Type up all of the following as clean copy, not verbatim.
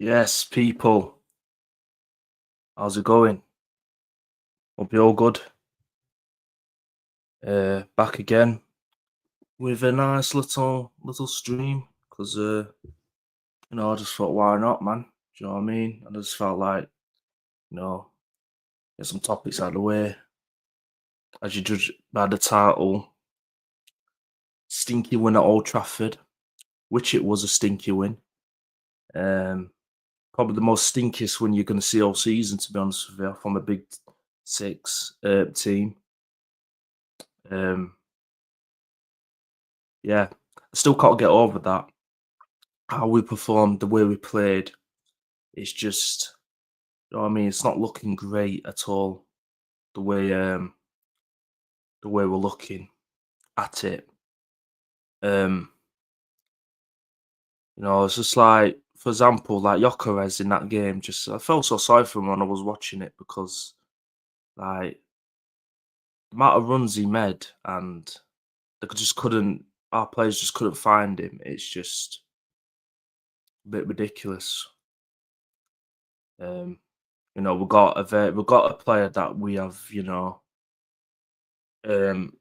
Yes, people. How's it going? Hope you're all good. Back again with a nice little stream because I just thought, why not, man? Do you know what I mean? I just felt like, you know, get some topics out of the way. As you judge by the title, Stinky win at Old Trafford, which it was a stinky win. Um, Probably the most stinkiest win you're going to see all season, to be honest with you, from a big six team. Um, yeah, I still can't get over that. How we performed, the way we played, it's just, you know what I mean? It's not looking great at all. The way we're looking at it. Um, it's just like, for example, like Jokeres in that game. Just I felt so sorry for him when I was watching it because, like, the amount of runs he made and just couldn't. Our players just couldn't find him. It's just a bit ridiculous. Um, we've got a player that we have, um,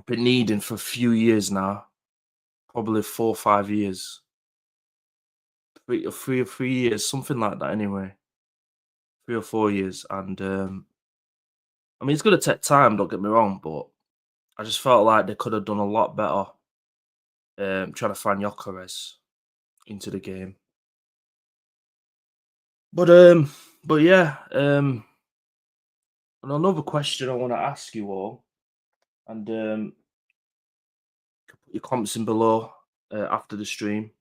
been needing for a few years now, probably 4 or 5 years, 3 or 3 years, something like that. Anyway, 3 or 4 years, and I mean it's gonna take time. Don't get me wrong, but I just felt like they could have done a lot better trying to find Jokeres into the game. But yeah, and another question I want to ask you all, and put your comments in below after the stream,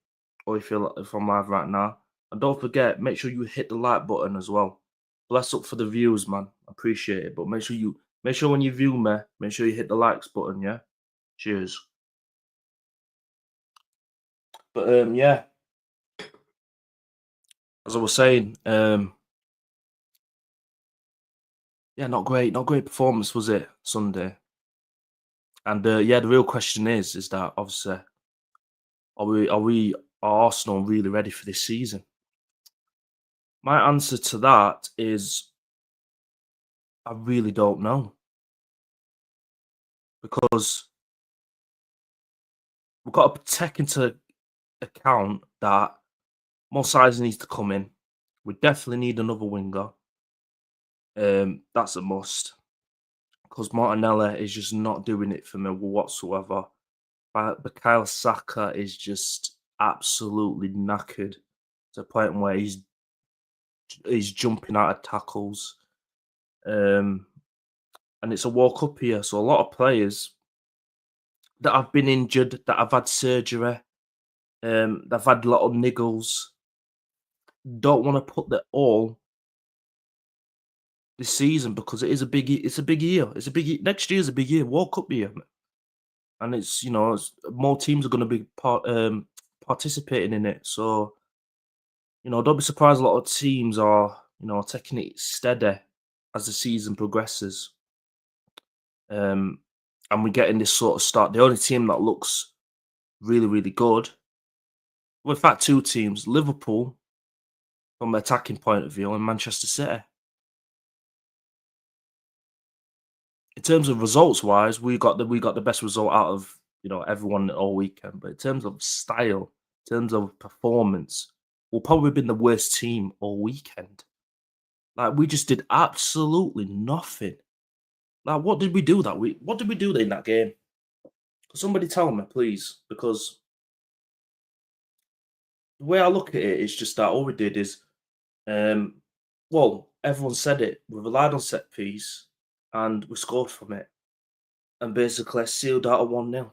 or if I'm live right now. And don't forget, make sure you hit the like button as well. Bless up for the views, man. I appreciate it. But make sure when you view me, make sure you hit the likes button, yeah? Cheers. But yeah, as I was saying, yeah, not great performance, was it, Sunday? And yeah, the real question is that obviously are Arsenal really ready for this season? My answer to that is I really don't know. Because we've got to take into account that more size needs to come in. We definitely need another winger. That's a must because Martinelli is just not doing it for me whatsoever. But Kyle Saka is just absolutely knackered to the point where he's jumping out of tackles. And it's a World Cup here, so a lot of players that have been injured, that have had surgery, they've had a lot of niggles, don't want to put the all this season because it's a big year. It's a next year's a big year, World Cup year, and more teams are going to be participating in it. So don't be surprised. A lot of teams are taking it steady as the season progresses, and we're getting this sort of start. The only team that looks really good, well, in fact, two teams: Liverpool from an attacking point of view, and Manchester City. In terms of results wise, we got the best result out of everyone all weekend. But in terms of style, in terms of performance, we'll probably been the worst team all weekend. Like we just did absolutely nothing. Like what did we do that week? What did we do in that game? Somebody tell me, please, because the way I look at it is just that all we did is, um, well, everyone said it. We relied on set piece, and we scored from it, and basically sealed out a 1-0.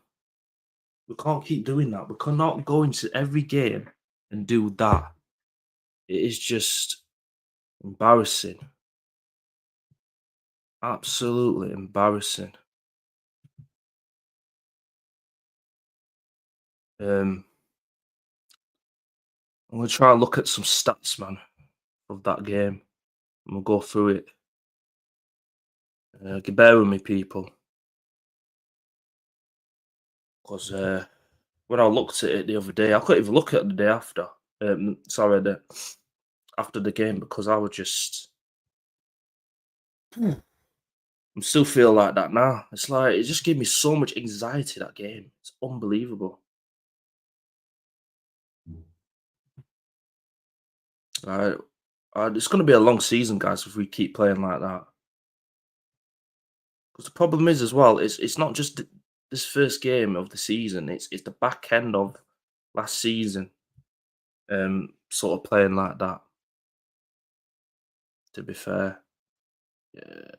We can't keep doing that. We cannot go into every game and do that. It is just embarrassing. Absolutely embarrassing. I'm gonna try and look at some stats, man, of that game. And we'll go through it. Bear with me, people, because when I looked at it the other day, I couldn't even look at it the day after. Sorry, after the game because I was just. I still feel like that now. It's like it just gave me so much anxiety that game. It's unbelievable. Uh, it's going to be a long season, guys, if we keep playing like that. Because the problem is as well, it's not just this first game of the season. It's the back end of last season. Sort of playing like that. To be fair, yeah,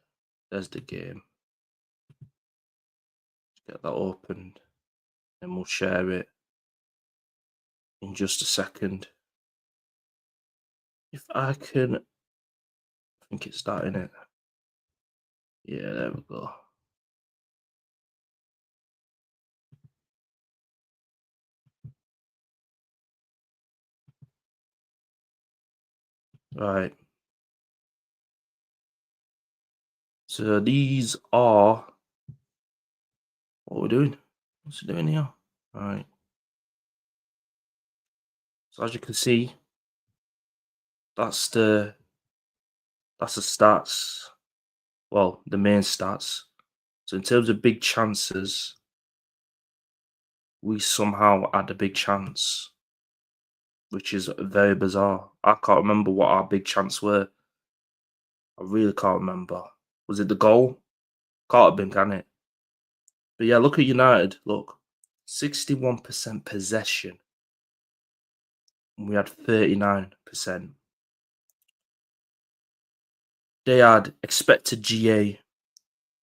there's the game. Get that opened, and we'll share it in just a second. If I can, I think it's starting it. Yeah, there we go. Right. So these are what we're doing. What's it doing here? Right. So as you can see, that's the that's the stats. Well, the main stats. So in terms of big chances, we somehow had a big chance, which is very bizarre. I can't remember what our big chance were. I really can't remember. Was it the goal? Can't have been, can it? But yeah, look at United. Look, 61% possession. And we had 39%. They had expected GA.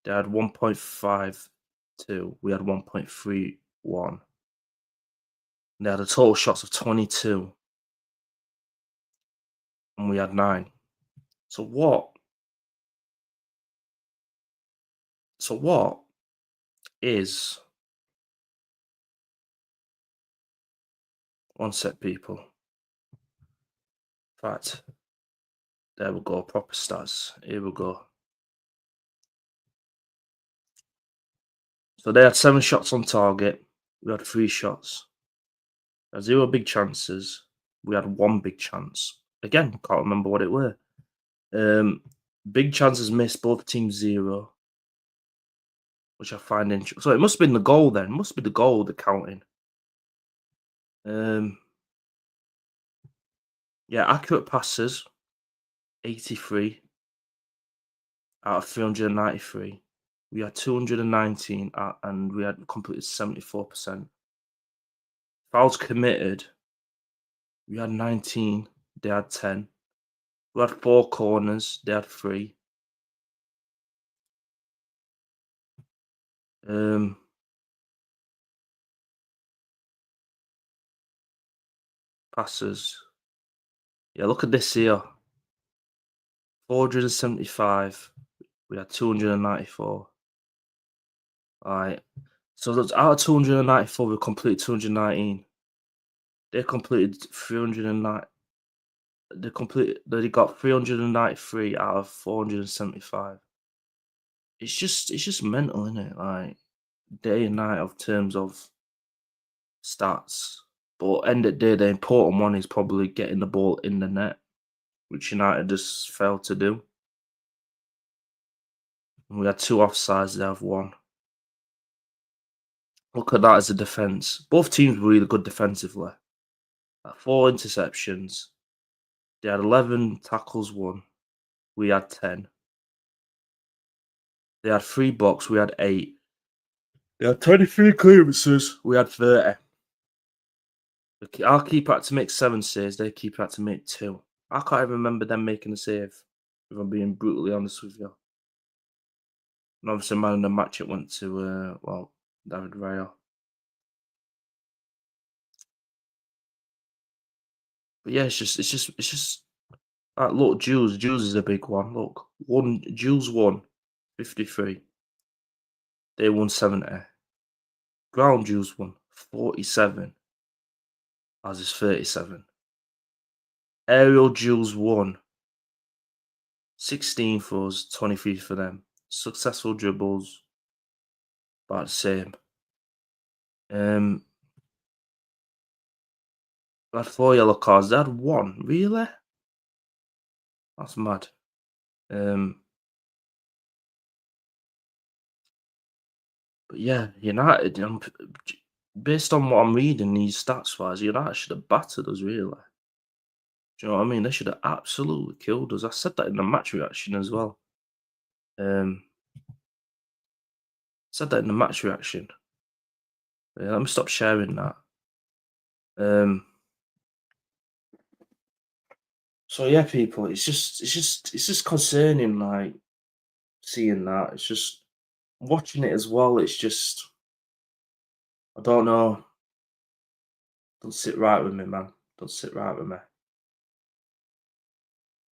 They had 1.52. We had 1.31. They had a total shots of 22. And we had 9. So what? So what is one sec, people? In fact, there we go. Proper stats. Here we go. So they had 7 shots on target. We had 3 shots. 0 big chances. We had 1 big chance. Again, can't remember what it were. Big chances missed. Both teams 0, which I find interesting. So it must have been the goal then. It must be the goal they're counting. Yeah, accurate passes 83 out of 393. We had 219 and we had completed 74%. Fouls committed, we had 19, they had 10. We had 4 corners, they had 3. Passes. Yeah, look at this here. 475. We had 294. Alright. So that's out of 294, we completed 219. They completed 309. They got 393 out of 475. It's just mental, isn't it? Like day and night of terms of stats. But end of the day, the important one is probably getting the ball in the net, which United just failed to do. And we had 2 offsides, they have 1. Look at that as a defence. Both teams were really good defensively. 4 interceptions. They had 11 tackles won. We had 10. They had 3 blocks. We had 8. They had 23 clearances. We had 30. Our keeper had to make 7 saves. Their keeper had to make 2. I can't even remember them making a save, if I'm being brutally honest with you. And obviously, man of the match, it went to, David Raya. But yeah, it's just look, Jules is a big one. Look, Jules won 53. They won 70. Ground Jules won 47. As is 37. Aerial Jules won 16 for us, 23 for them. Successful dribbles, about the same. They had 4 yellow cards. They had 1. Really? That's mad. Um, but yeah, United, based on what I'm reading these stats wise, United should have battered us really. Do you know what I mean? They should have absolutely killed us. I said that in the match reaction as well. Um, said that in the match reaction. Yeah, let me stop sharing that. Um, so yeah, people, it's just concerning, like seeing that. It's just watching it as well. It's just I don't know. Don't sit right with me, man. Don't sit right with me.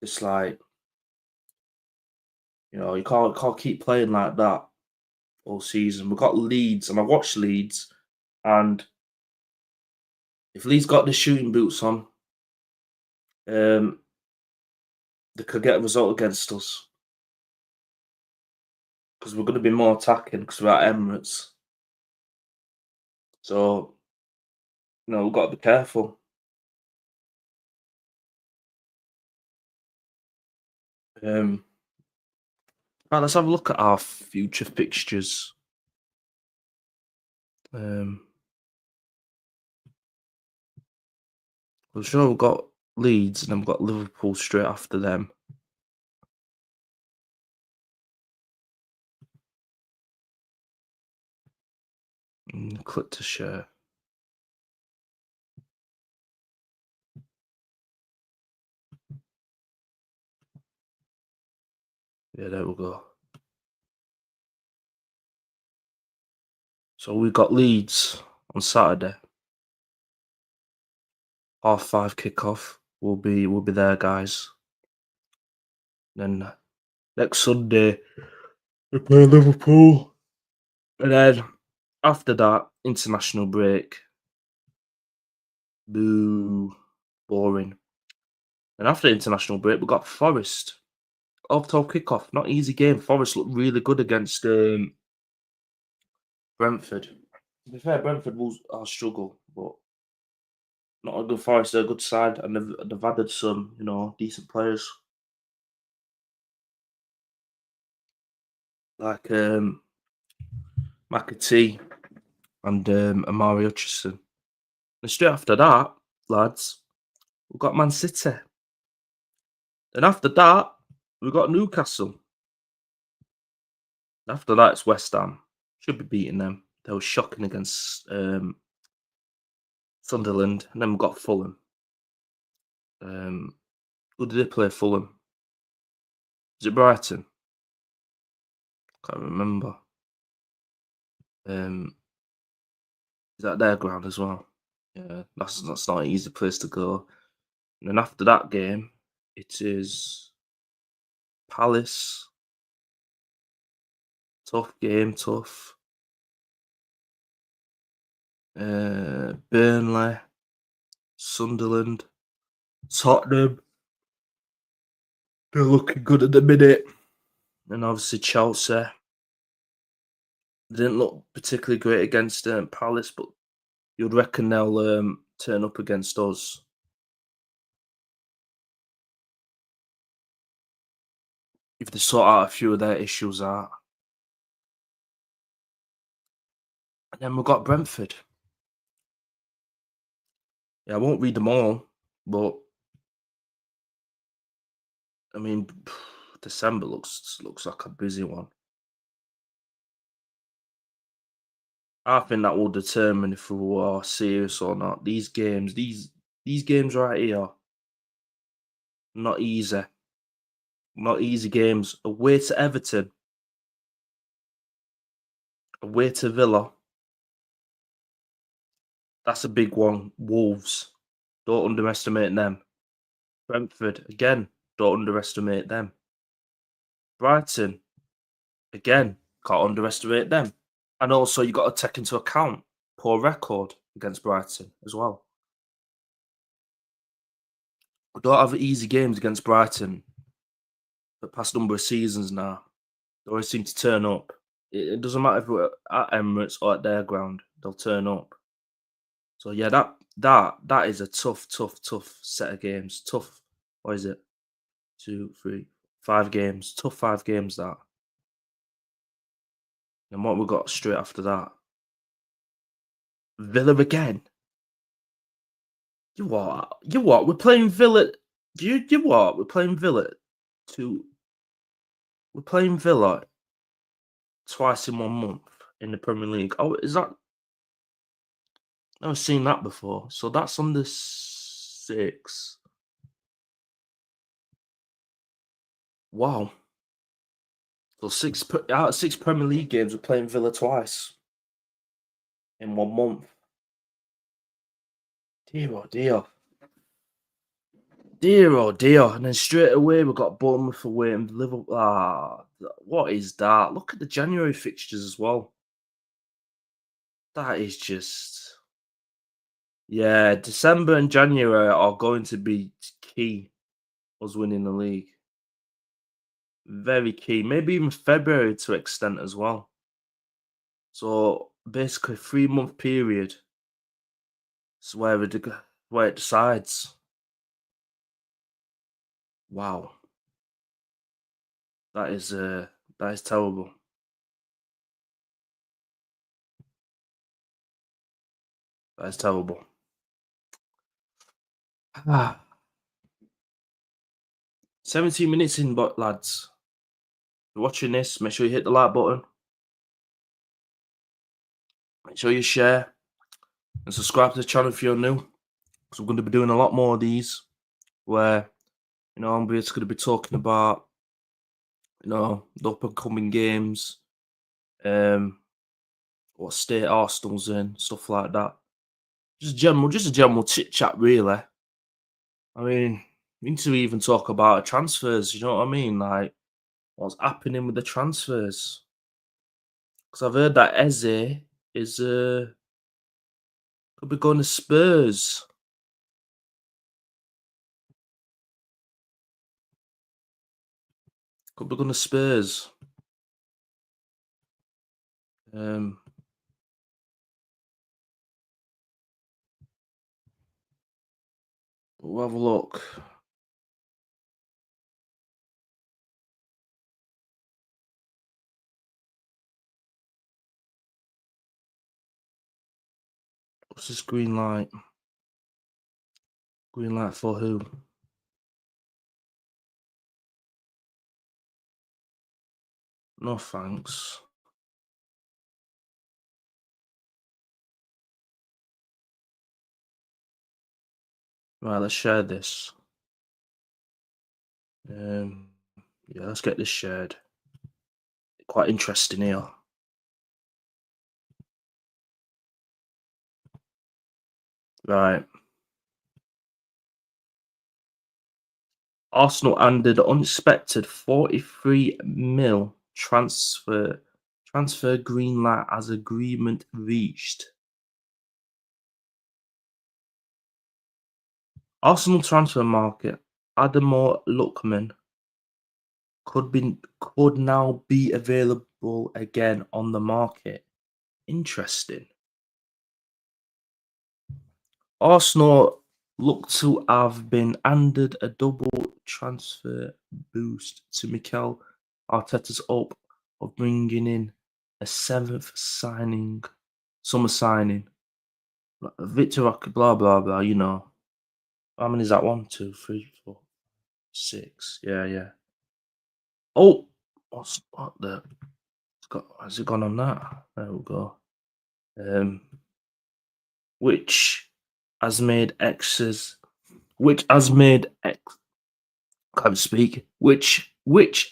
It's like you can't keep playing like that all season. We've got Leeds, and I watched Leeds, and if Leeds got the shooting boots on, um, they could get a result against us because we're going to be more attacking because we're at Emirates. So we've got to be careful. Um, right, let's have a look at our future fixtures. Um, I'm sure we've got Leeds and then we've got Liverpool straight after them. Click to share. Yeah, there we go. So we've got Leeds on Saturday, 5:30 kickoff. We'll be there, guys. Then next Sunday we play Liverpool, and then after that international break. Boo, boring. And after international break, we got Forest. 12 kickoff, not easy game. Forest looked really good against Brentford. To be fair, Brentford will struggle, but not a good Forest. They're a good side, and they've added some, decent players like McAtee and Amari Hutchison. And straight after that, lads, we've got Man City. And after that, we've got Newcastle. After that, it's West Ham. Should be beating them. They were shocking against Sunderland. And then we've got Fulham. Who did they play Fulham? Is it Brighton? Can't remember. Is that their ground as well? Yeah, that's not an easy place to go. And then after that game, it is Palace. Tough game, tough. Burnley, Sunderland, Tottenham. They're looking good at the minute. And obviously Chelsea. They didn't look particularly great against Palace, but you'd reckon they'll turn up against us. If they sort out a few of their issues out. And then we've got Brentford. Yeah, I won't read them all, but I mean, December looks like a busy one. I think that will determine if we are serious or not. These games right here, not easy. Not easy games. Away to Everton, away to Villa. That's a big one. Wolves. Don't underestimate them. Brentford, again, don't underestimate them. Brighton, again, can't underestimate them. And also, you got to take into account poor record against Brighton as well. We don't have easy games against Brighton for the past number of seasons now. They always seem to turn up. It doesn't matter if we're at Emirates or at their ground, they'll turn up. So yeah, That is a tough set of games. Tough. What is it? Two, three, 5 games. Tough 5 games that. And what we got straight after that? Villa again. You what? You what? We're playing Villa. You what? We're playing Villa. Two. We're playing Villa twice in 1 month in the Premier League. Oh, is that? Never seen that before. So that's on the 6th. Wow. So out of 6 Premier League games, we're playing Villa twice in 1 month. Dear oh dear. Dear oh dear. And then straight away we've got Bournemouth away and Liverpool. What is that? Look at the January fixtures as well. That is just, yeah, December and January are going to be key us winning the league. Very key. Maybe even February to extent as well. So basically 3 month period is where it decides. Wow. That is terrible. That is terrible. 17 minutes in, but lads, if you're watching this, make sure you hit the like button. Make sure you share and subscribe to the channel if you're new. Because we're going to be doing a lot more of these where, I'm just going to be talking about, the up and coming games, what state Arsenal's in, stuff like that. Just a general chit chat, really. I mean, we need to even talk about transfers. You know what I mean? Like, what's happening with the transfers? Because I've heard that Eze is could be going to Spurs. Could be going to Spurs. We'll have a look. What's this green light? Green light for who? No thanks. Right, let's share this. Yeah, let's get this shared. Quite interesting here. Right. Arsenal ended unexpected 43 mil transfer green light as agreement reached. Arsenal transfer market. Adamor Lookman could now be available again on the market. Interesting. Arsenal look to have been handed a double transfer boost to Mikel Arteta's hope of bringing in a 7th summer signing. Victor Roque, blah, blah, blah, How many is that? 1, 2, 3, 4, 6. Yeah. Oh, what the? Has it gone on that? There we go. Which has made X's, which has made X, can't speak, which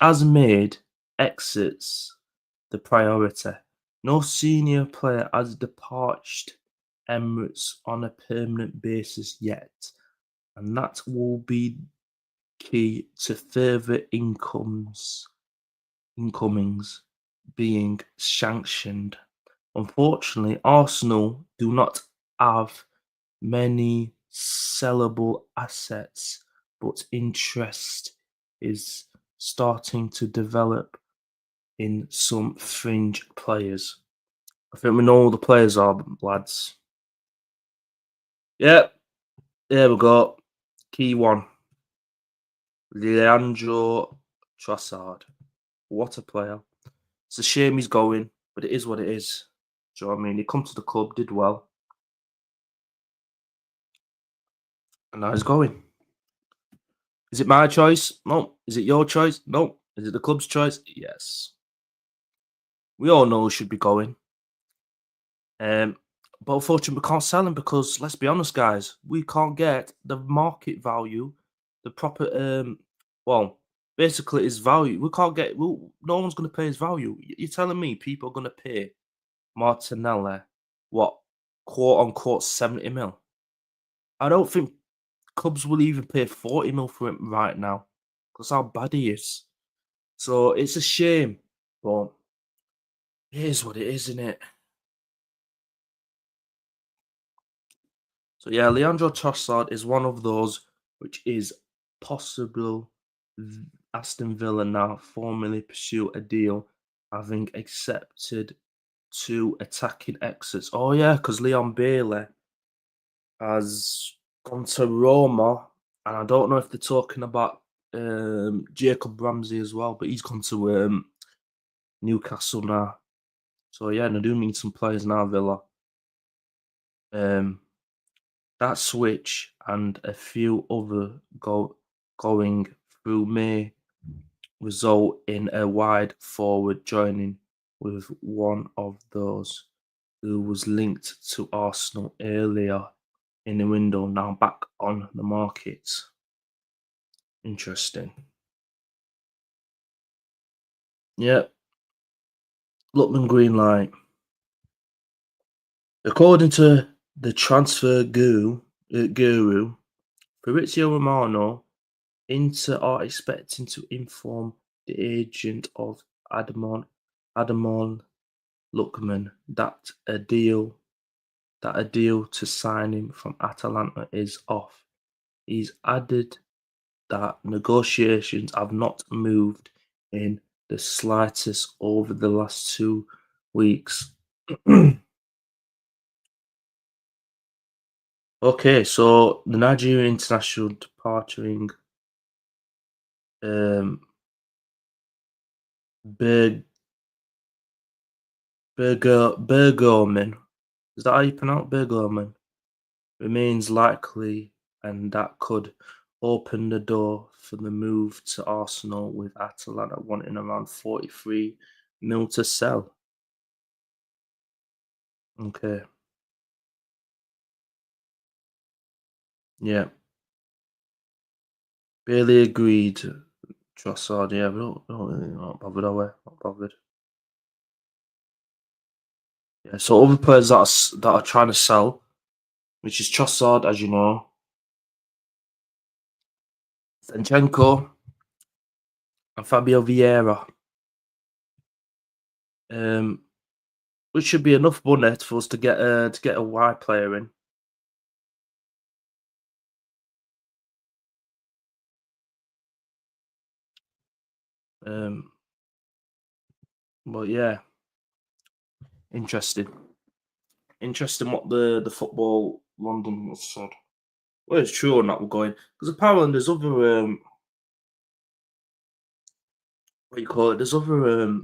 has made exits the priority. No senior player has departed Emirates on a permanent basis yet, and that will be key to further incomings being sanctioned. Unfortunately, Arsenal do not have many sellable assets, but interest is starting to develop in some fringe players. I think we know all the players are, lads. Yep, there we go. Key one. Leandro Trossard. What a player. It's a shame he's going, but it is what it is. Do you know what I mean? He come to the club, did well, and now he's going. Is it my choice? No. Is it your choice? No. Is it the club's choice? Yes. We all know he should be going. Um, but unfortunately, we can't sell him because let's be honest, guys, we can't get the market value, the proper well, basically his value. We can't get. No one's going to pay his value. You're telling me people are going to pay Martinelli what, quote unquote, 70 mil? I don't think clubs will even pay 40 mil for him right now because how bad he is. So it's a shame, but it is what it is, isn't it? So yeah, Leandro Trossard is one of those which is possible. Aston Villa now formally pursue a deal, having accepted two attacking exits. Oh yeah, because Leon Bailey has gone to Roma, and I don't know if they're talking about Jacob Ramsey as well, but he's gone to Newcastle now. So yeah, they do need some players now, Villa. Um, that switch and a few other going through may result in a wide forward joining with one of those who was linked to Arsenal earlier in the window, now back on the market. Interesting. Yep, Lookman Greenlight. According to the transfer guru Fabrizio Romano, Inter are expecting to inform the agent of Adamon Lookman that a deal to sign him from Atalanta is off. He's added that negotiations have not moved in the slightest over the last 2 weeks. Okay, so the Nigerian international departing um, Berg Bergoman. Is that how you pronounce Bergoman? Remains likely, and that could open the door for the move to Arsenal, with Atalanta wanting around 43 mil to sell. Okay, yeah, barely agreed. Trossard, yeah, we don't really not bothered, are we? Not bothered. Yeah, so other players that are trying to sell, which is Trossard, as you know, Zinchenko and Fabio Vieira. Um, which should be enough money for us to get a wide player in. Um, but yeah, interesting. Interesting what the football London has said. Well, it's true or not we're going because apparently there's other what you call it. There's other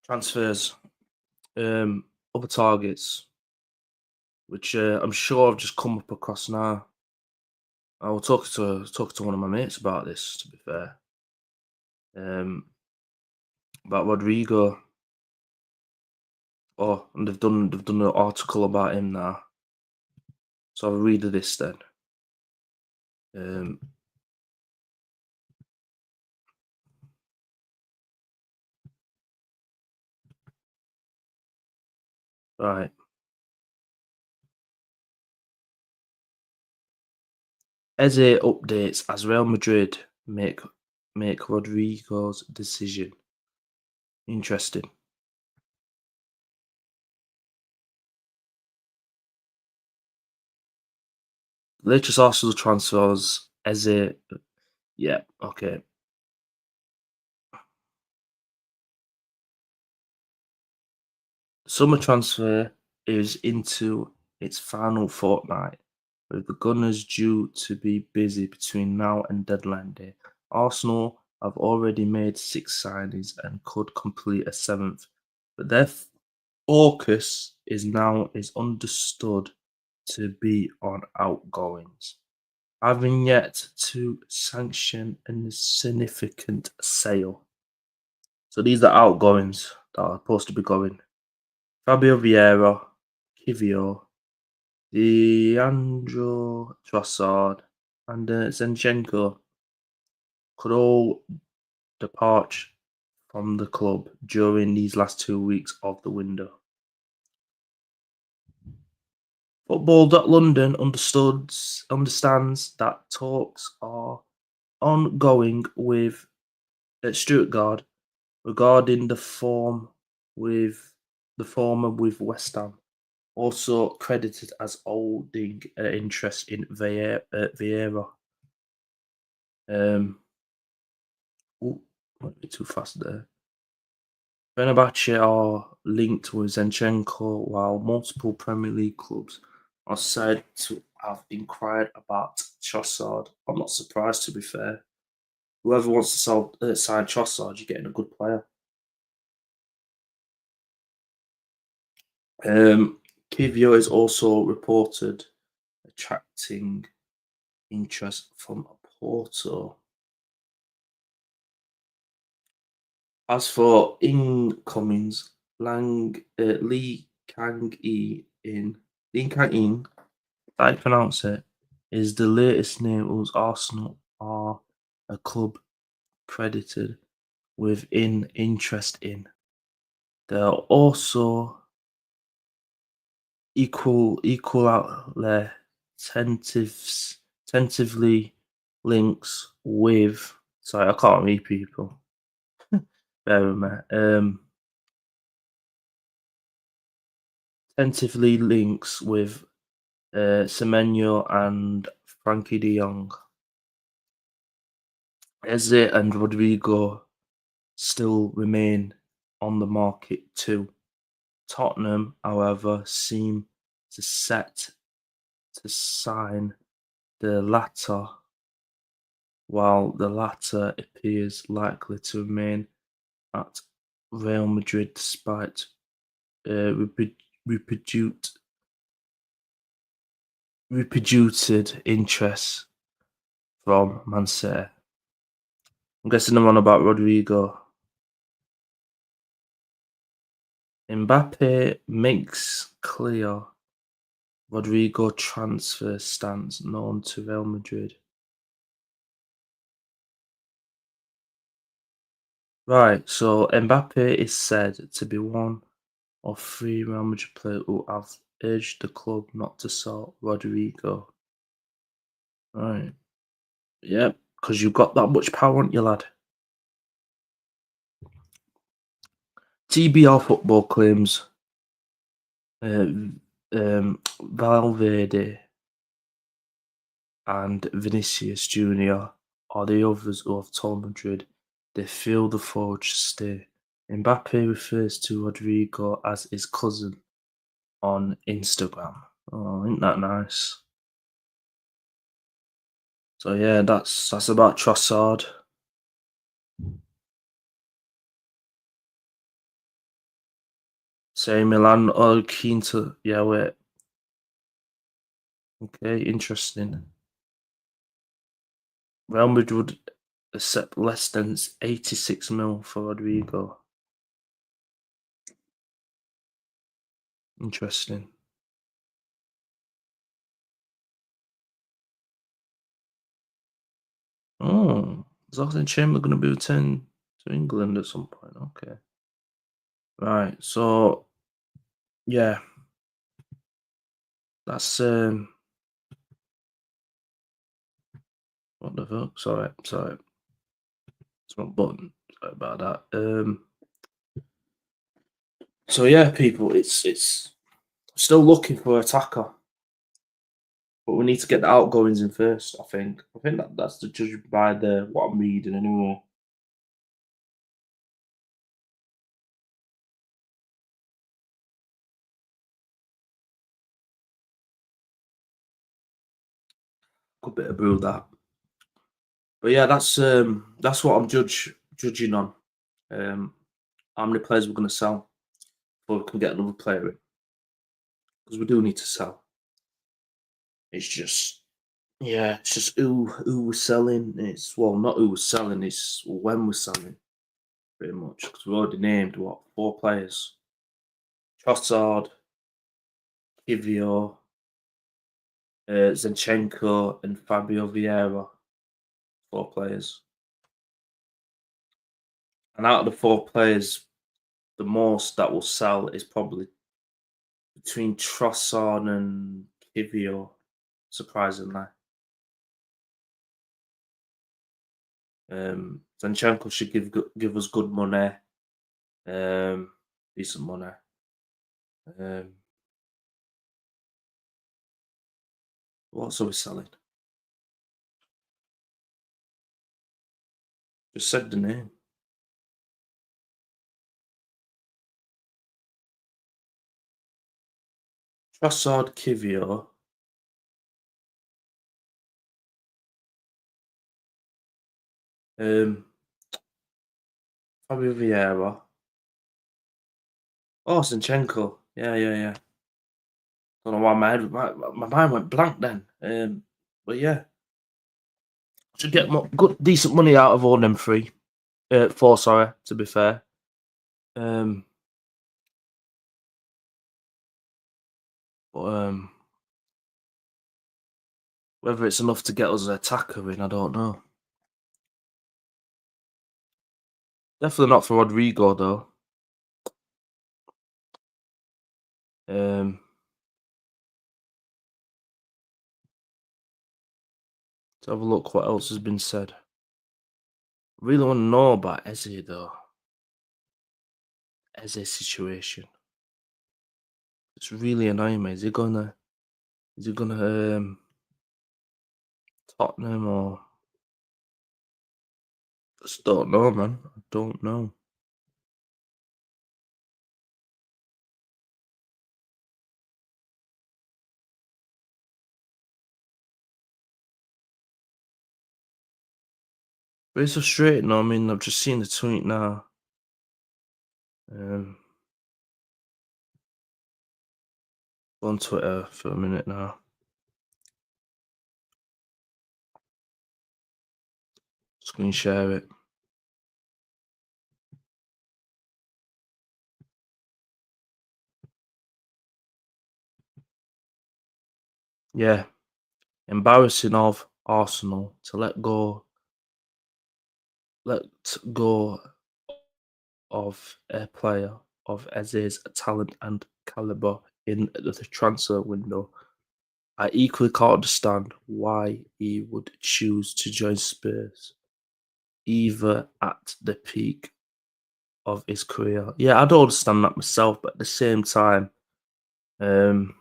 transfers, um, other targets, which I'm sure I've just come up across now. I was talking to one of my mates about this. To be fair, um, about Rodrigo. Oh, and they've done an article about him now. So I'll read this then. Um, right. Eze updates as Real Madrid make Rodrigo's decision. Interesting. Latest Arsenal transfers. Eze. Yeah. Okay. Summer transfer is into its final fortnight, with the Gunners due to be busy between now and deadline day. Arsenal have already made 6 signings and could complete a seventh, but their focus is understood to be on outgoings, having yet to sanction a significant sale. So these are outgoings that are supposed to be going. Fabio Vieira, Kivio, Leandro Trossard, and Zinchenko could all depart from the club during these last 2 weeks of the window. Football.London understands that talks are ongoing with Stuttgart regarding the former with West Ham, also credited as holding interest in Vieira. Um, ooh, might be too fast there. Fenerbahce are linked with Zinchenko, while multiple Premier League clubs are said to have inquired about Trossard. I'm not surprised, to be fair. Whoever wants to sign Trossard, you're getting a good player. Kivio is also reported attracting interest from Porto. As for incomings, Lee Kang-in, I pronounce it, is the latest name whose Arsenal are a club credited with interest in. There are also equal out there tentatively links with, sorry, I can't read people. Bear with me. Tentatively links with Semenyo and Frankie de Jong. Eze and Rodrigo still remain on the market too. Tottenham, however, seem set to sign the latter, while the latter appears likely to remain at Real Madrid despite reputed interest from Man City. I'm guessing the one about Rodrigo. Mbappe makes clear Rodrigo transfer stance known to Real Madrid. Right, so Mbappe is said to be one of 3 Real Madrid players who have urged the club not to sell Rodrigo. Right, yep, because you've got that much power, haven't you, lad? TBR Football claims Valverde and Vinicius Junior are the others who have told Madrid they feel the forward should stay. Mbappe refers to Rodrigo as his cousin on Instagram. Oh, isn't that nice? So yeah, that's about Trossard. Say Milan are keen to, yeah, wait. Okay, interesting. Real Madrid would accept less than 86 mil for Rodrigo. Interesting. Oh, is Oxlade-Chamberlain going to be returned to England at some point? Okay. Right. So yeah, that's what the fuck? Sorry. It's wrong button. Sorry about that. So yeah, people, it's still looking for attacker, but we need to get the outgoings in first. I think that's the judge by the what I'm reading anyway. Good bit of brew that. But yeah, that's what I'm judging on. Um, how many players we're going to sell before we can get another player in, because we do need to sell. It's just yeah, it's just who we're selling. It's well, not who we're selling. It's when we're selling, pretty much. Because we already named what 4 players: Trossard, Kivio, Zinchenko, and Fabio Vieira. 4 players, and out of the 4 players, the most that will sell is probably between Trossard and Kivio. Surprisingly, Zinchenko should give us good money, um, decent money. Um, what else are we selling? Just said the name. Trossard, Kivio, um, Fabio Vieira. Oh, Zinchenko. Yeah, yeah, yeah. Don't know why my mind went blank then. But yeah, should get good, decent money out of all them 3. 4, sorry. To be fair. Um, but whether it's enough to get us an attacker in, I don't know. Definitely not for Rodrigo though. Um, let's have a look what else has been said. Really want to know about Eze though. Eze's situation. It's really annoying me. Is he gonna Tottenham or just don't know, man. I don't know. But it's frustrating. I mean, I've just seen the tweet now. Um, on Twitter for a minute now. Screen share it. Yeah, embarrassing of Arsenal to let go of a player of Eze's talent and caliber in the transfer window. I equally can't understand why he would choose to join Spurs, either at the peak of his career. Yeah, I don't understand that myself, but at the same time, um,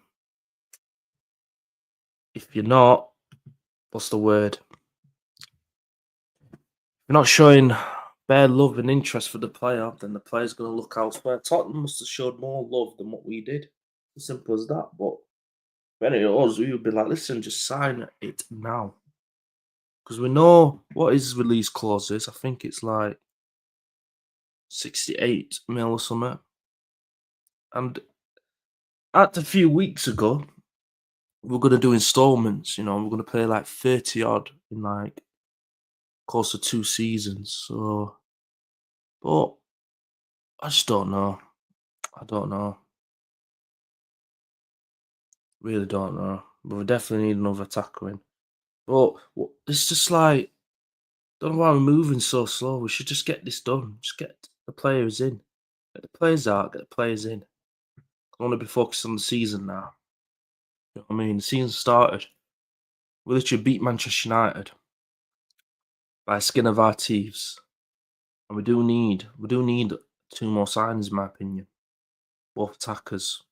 if you're not, what's the word? You're not showing bare love and interest for the player, then the player's going to look elsewhere. Tottenham must have showed more love than what we did. As simple as that. But when it was, we would be like, listen, just sign it now. Because we know what his release clause is. I think it's like 68 mil or something. And at a few weeks ago, we're going to do installments. We're going to pay like 30 odd in like course of 2 seasons. So, but I just don't know. I don't know. Really don't know. But we definitely need another attacker in. But it's just like, don't know why we're moving so slow. We should just get this done. Just get the players in. Get the players out, get the players in. I want to be focused on the season now. You know what I mean? The season started. We literally beat Manchester United by the skin of our teeth. And we do need 2 more signings, in my opinion. Both attackers.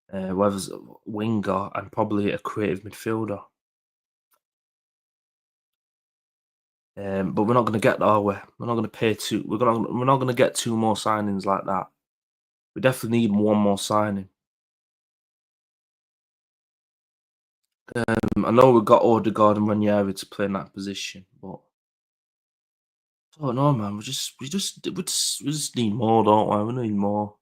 Whether it's a winger and probably a creative midfielder. But we're not going to get that, are we? We're not going to pay two. We're not going to get 2 more signings like that. We definitely need 1 more signing. I know we've got Odegaard and Ranieri to play in that position, but I don't know, man. We just need more, don't we? We need more.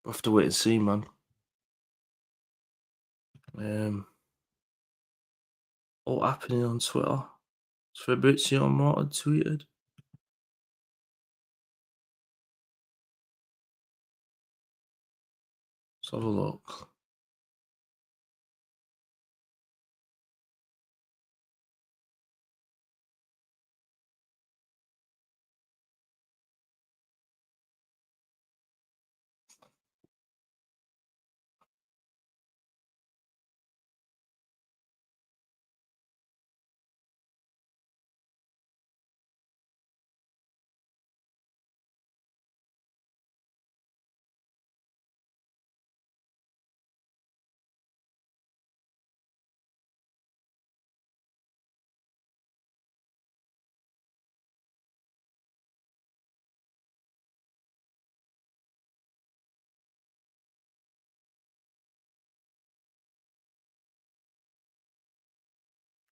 We have to wait and see, man. Um, what happening on Twitter? Fabrizio Motta tweeted. Let's have a look.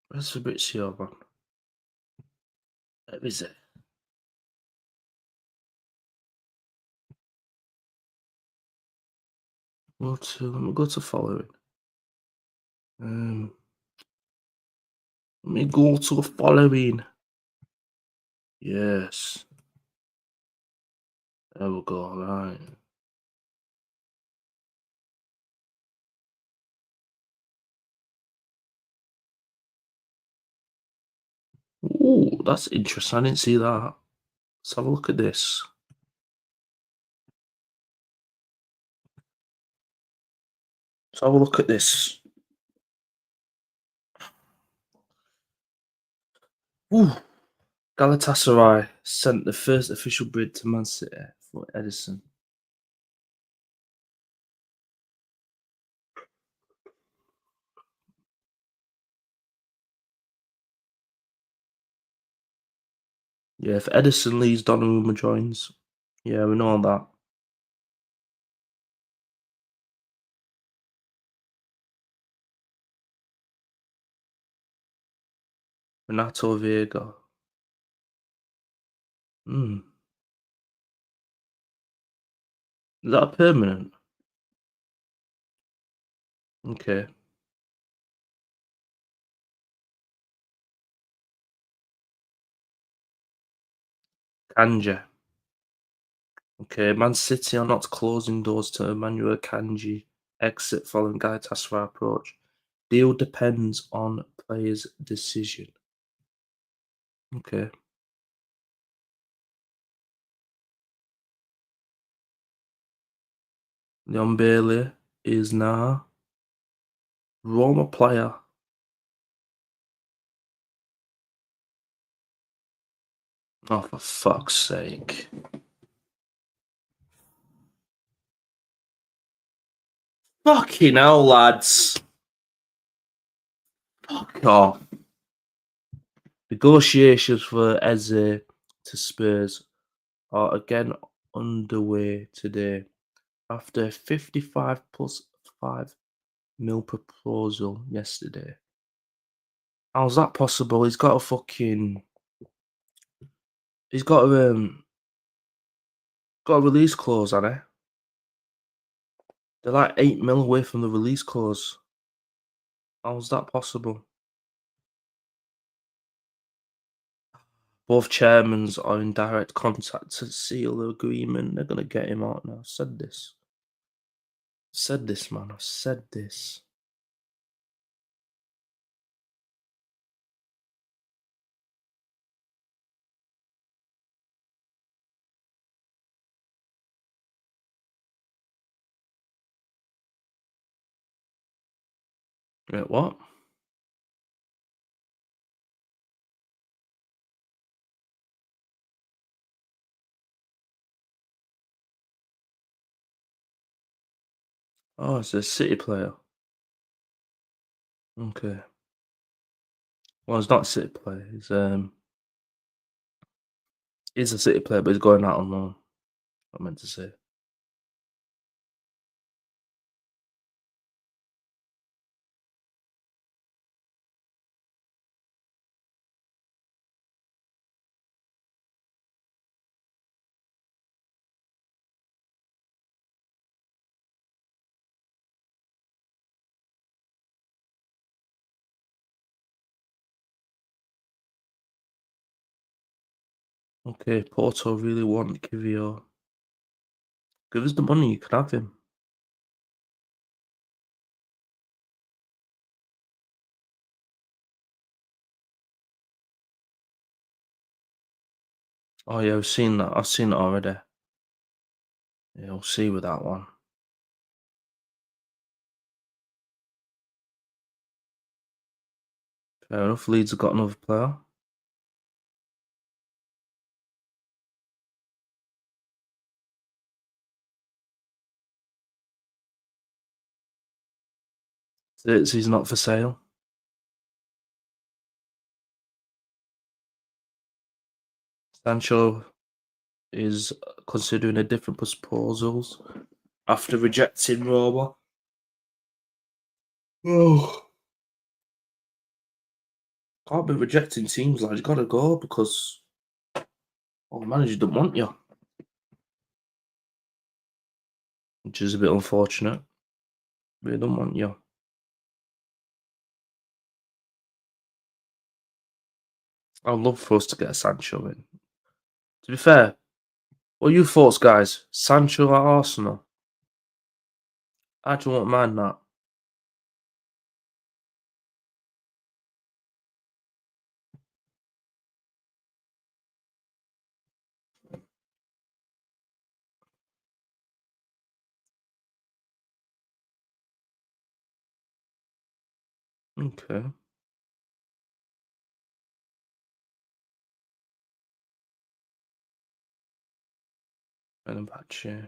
Where's Fabrizio, man? Where is it? Let me go to following. Let me go to the following. Yes. There we go. Right. Ooh, that's interesting. I didn't see that. Let's have a look at this. Let's have a look at this. Ooh. Galatasaray sent the first official bid to Man City for Edison. Yeah, if Edison leaves, Donnarumma joins. Yeah, we know that. Renato Vega. Hmm. Is that a permanent? Okay. Kanja. Okay. Man City are not closing doors to Emmanuel Kanji exit following Galatasaray approach. Deal depends on player's decision. Okay. Leon Bailey is now Roma player. Oh, for fuck's sake. Fucking hell, lads. Fuck off. Negotiations for Eze to Spurs are again underway today after a 55 plus 5 mil proposal yesterday. How's that possible? He's got a release clause on it. They're like 8 mil away from the release clause. How's that possible? Both chairmans are in direct contact to seal the agreement. They're gonna get him out now. Said this, man. I said this. Wait, what? Oh, it's a City player. Okay. Well, it's not a City player. He's a City player, but he's going out on loan. I meant to say. Okay, Porto really want Kivio. Give us the money, you can have him. Oh yeah, I've seen that. I've seen it already. Yeah, we'll see with that one. Fair enough. Leeds have got another player. He's not for sale. Sancho is considering a different proposals after rejecting Roma. Oh, can't be rejecting teams like you gotta go because the manager don't want you, which is a bit unfortunate. They don't want you. I'd love for us to get a Sancho in. To be fair, what are your thoughts, guys? Sancho at Arsenal? I actually won't mind that. Okay. Fenerbahce.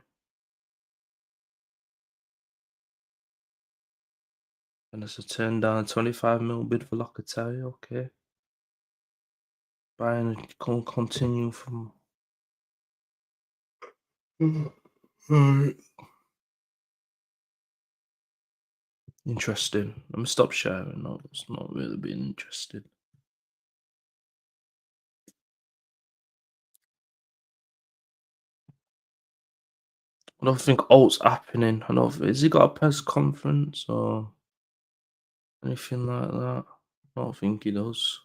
And it's a turn down 25 mil bid for Locatelli. Okay. Bayern can continue from. Right. Interesting. Let me stop sharing. No, it's not really being interested. I don't think alt's happening. I don't. Has he got a press conference or anything like that? I don't think he does.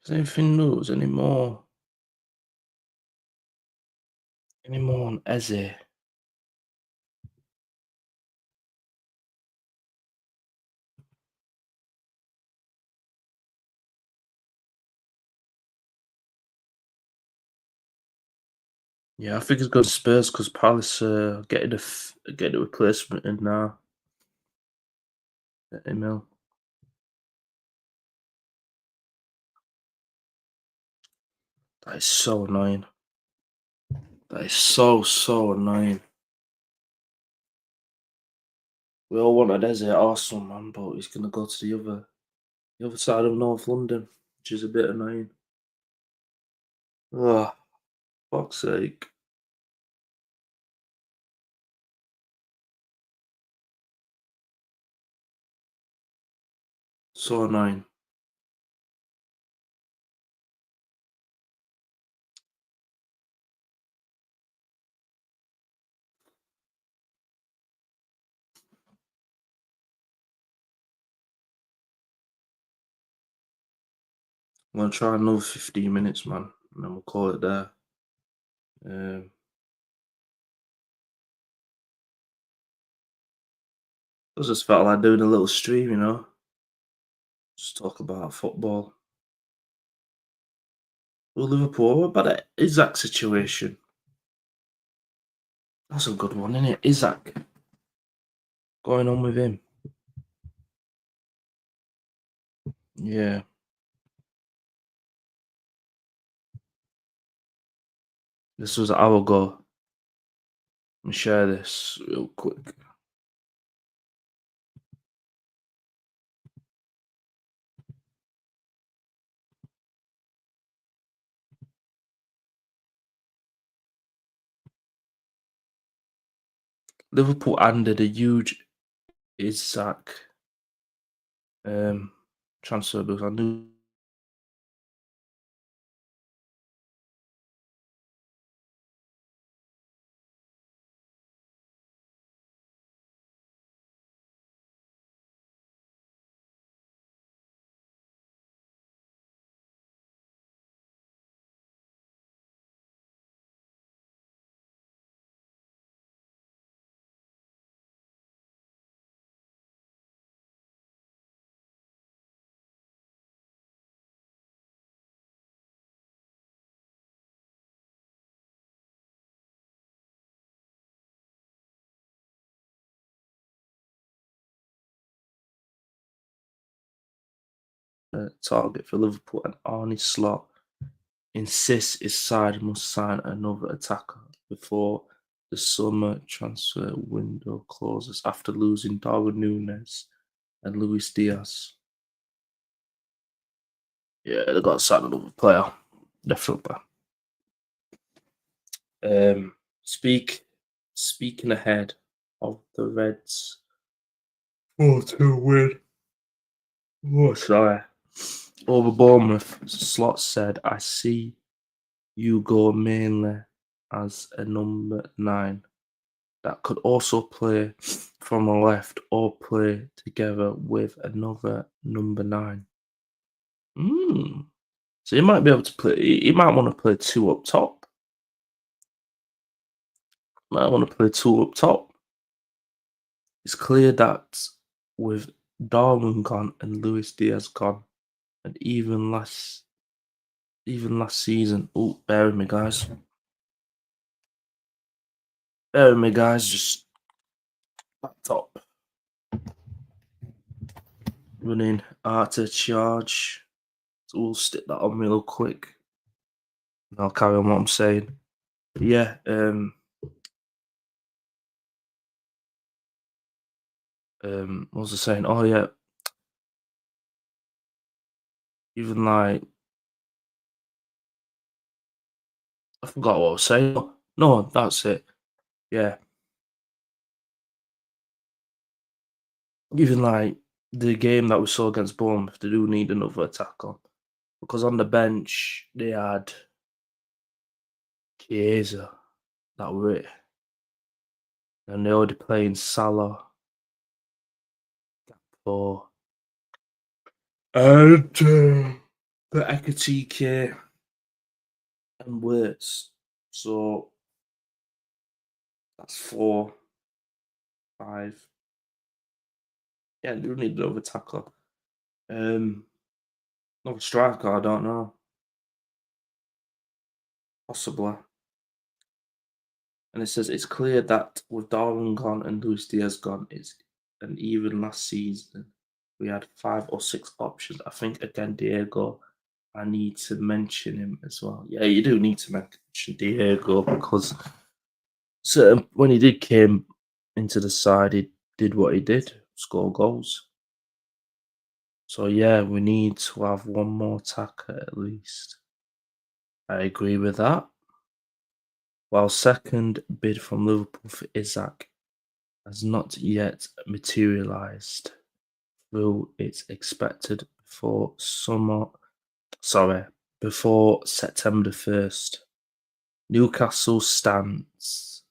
Is anything news anymore? Anymore on Eze? Yeah, I think he's going to Spurs because Palace getting a replacement in now. Emil. That is so annoying. That is so annoying. We all wanted Eze at Arsenal, man, but he's going to go to the other side of North London, which is a bit annoying. Oh, fuck's sake. So annoying. I'm going to try another 15 minutes, man, and then we'll call it there. Um, I just felt like doing a little stream, just talk about football. Well, Liverpool, what about that Isaac situation? That's a good one, isn't it? Isaac, going on with him. Yeah, this was an hour ago. Let me share this real quick. Liverpool ended a huge Isaac transfer because I knew target for Liverpool and Arne Slot insists his side must sign another attacker before the summer transfer window closes after losing Darwin Núñez and Luis Diaz. Yeah, they got to sign another player, definitely. Um, speaking ahead of the Reds 4-2 win. Oh, sorry. Over Bournemouth, Slot said, I see you go mainly as a number 9 that could also play from the left or play together with another number 9. So he might be able to play, he might want to play 2 up top. Might want to play 2 up top. It's clear that with Darwin gone and Luis Diaz gone, and even last season. Oh, bear with me, guys. Bear with me, guys. Just laptop running out of charge. So we'll stick that on real quick. And I'll carry on what I'm saying. But yeah, what was I saying? Oh yeah, even like I forgot what I was saying. No, that's it. Yeah, even like the game that we saw against Bournemouth, they do need another attacker because on the bench they had Chiesa. That were it, and they're already playing Salah for and the Ekatike and Wirtz. So that's 4, 5. Yeah, they do need another tackler. Another striker, I don't know. Possibly. And it says it's clear that with Darwin gone and Luis Diaz gone, and even last season we had 5 or 6 options. I think again Diego, I need to mention him as well. Yeah, you do need to mention Diego because when he did came into the side, he did what he did, score goals. So yeah, we need to have one more attacker at least. I agree with that. While second bid from Liverpool for Isaac has not yet materialised, though it's expected before September 1st. Newcastle stands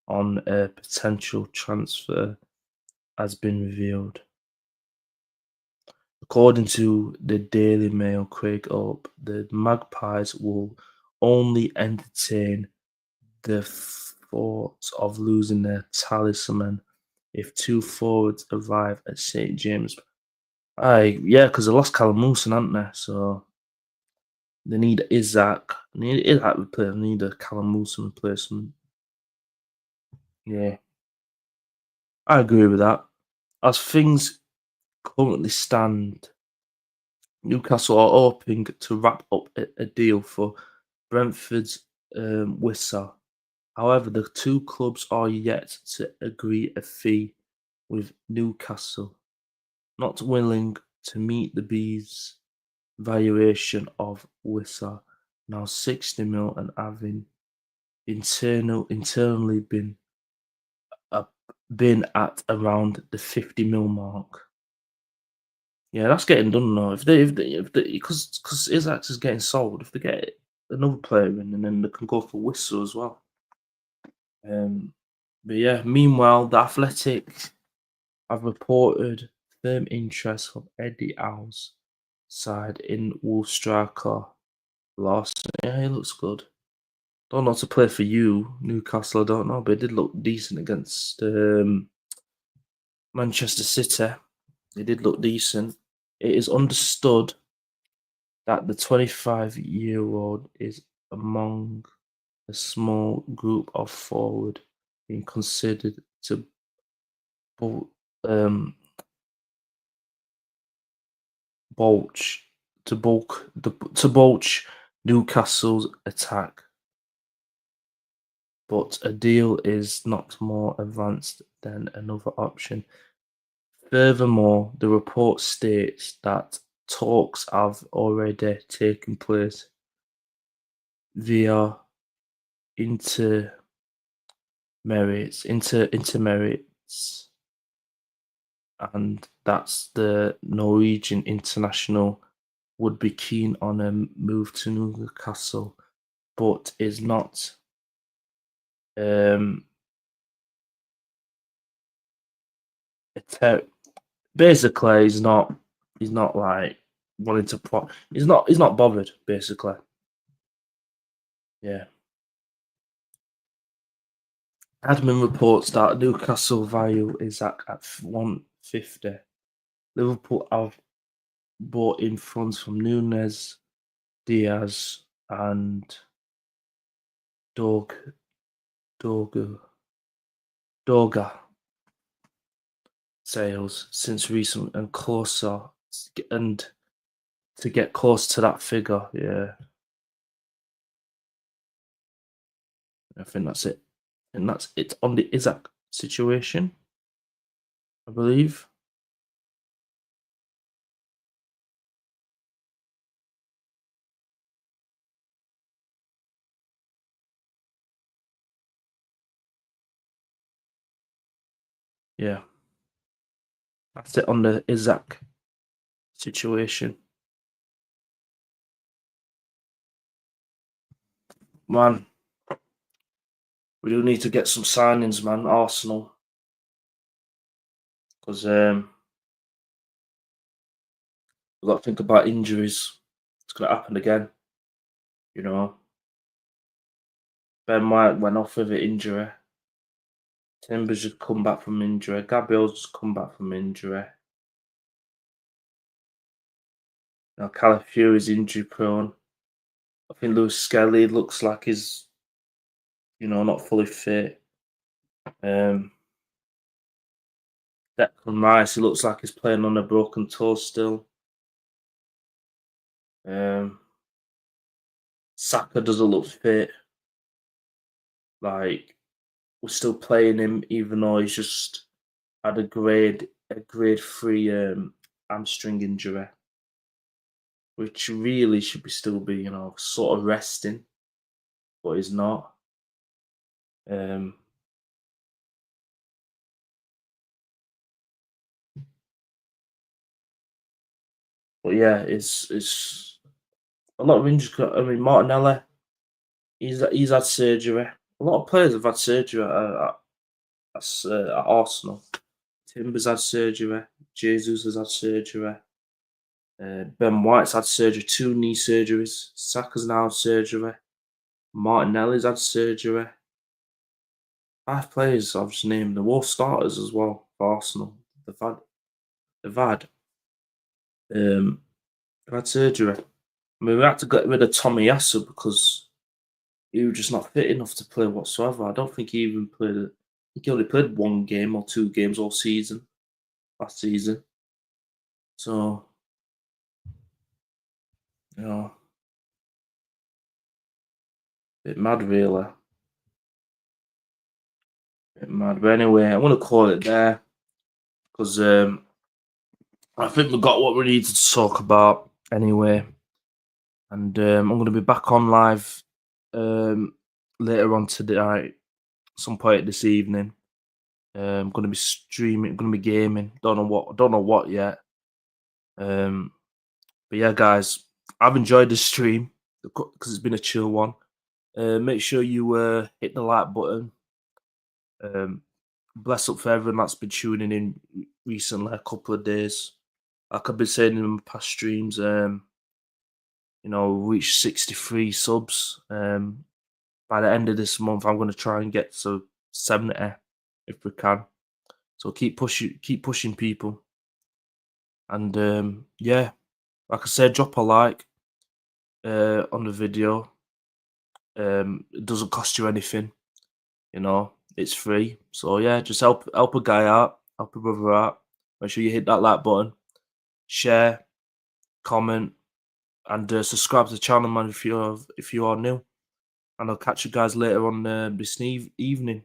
on a potential transfer has been revealed. According to the Daily Mail, Craig Hope, the Magpies will only entertain the thought of losing their talisman if two forwards arrive at St James. Aye, yeah, because they lost Callum Wilson, haven't they? So they need Isaac. They need Isaac replacement. They need a Callum Wilson replacement. Yeah, I agree with that. As things currently stand, Newcastle are hoping to wrap up a deal for Brentford's Wissa. However, the two clubs are yet to agree a fee, with Newcastle not willing to meet the Bees' valuation of Wissa, now 60 mil, and having internally uh, been at around the 50 mil mark. Yeah, that's getting done now. If they, because Isaacs is getting sold. If they get another player in, and then they can go for Whistle as well. But yeah, meanwhile, the Athletic have reported firm interest from Eddie Howe's side in Wolf striker Larson. Yeah, he looks good. Don't know to play for you, Newcastle. I don't know, but he did look decent against Manchester City. He did look decent. It is understood that the 25-year-old is among a small group of forward being considered to bul- um, bulge to bulge Newcastle's attack, but a deal is not more advanced than another option. Furthermore, the report states that talks have already taken place via intermerits, and that's the Norwegian international would be keen on a move to Newcastle, but is not um a basically he's not like wanting to he's not bothered, basically. Yeah. Admin reports that Newcastle value is at 150. Liverpool have bought in funds from Nunes, Diaz, and Dog Dorga Dorga sales since recent and closer and to get close to that figure. Yeah, I think that's it. And that's it on the Isaac situation, I believe. Yeah, that's it on the Isaac situation. Man, we do need to get some signings, man. Arsenal, because we've got to think about injuries. It's going to happen again. You know, Ben White went off with an injury. Timber's just come back from injury. Gabriel's just come back from injury. Now Calafiori's injury prone. I think Lewis Skelly looks like he's, not fully fit. Um, Declan Rice, he looks like he's playing on a broken toe still. Um, Saka doesn't look fit. Like, we're still playing him even though he's just had a grade 3 hamstring injury, which really should be still be, sort of resting, but he's not. Um, but yeah, it's a lot of injuries. I mean, Martinelli, he's had surgery. A lot of players have had surgery at Arsenal. Timbers had surgery. Jesus has had surgery. Ben White's had surgery, 2 knee surgeries. Saka's now had surgery. Martinelli's had surgery. 5 players I've just named. They're all starters as well for Arsenal. They've had, um, they've had surgery. I mean, we had to get rid of Tommy Yasu because he was just not fit enough to play whatsoever. I don't think he even played. I think he only played 1 game or 2 games all season last season. So, you know, bit mad, really. Bit mad. But anyway, I'm gonna call it there because I think we got what we needed to talk about anyway. And I'm gonna be back on live later on tonight, some point this evening. I'm gonna be streaming, gonna be gaming. Don't know what yet. But yeah, guys, I've enjoyed this stream because it's been a chill one. Make sure you hit the like button. Um, Bless up for everyone that's been tuning in recently, a couple of days. Like I've been saying in my past streams, reached 63 subs. By the end of this month, I'm going to try and get to 70 if we can. So keep pushing people. And yeah, like I said, drop a like on the video. It doesn't cost you anything, it's free. So yeah, just help a guy out, help a brother out. Make sure you hit that like button, share, comment, and subscribe to the channel, man, if you are new. And I'll catch you guys later on this evening.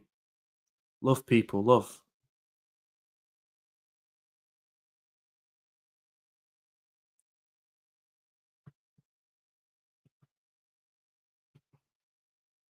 Love, people, love.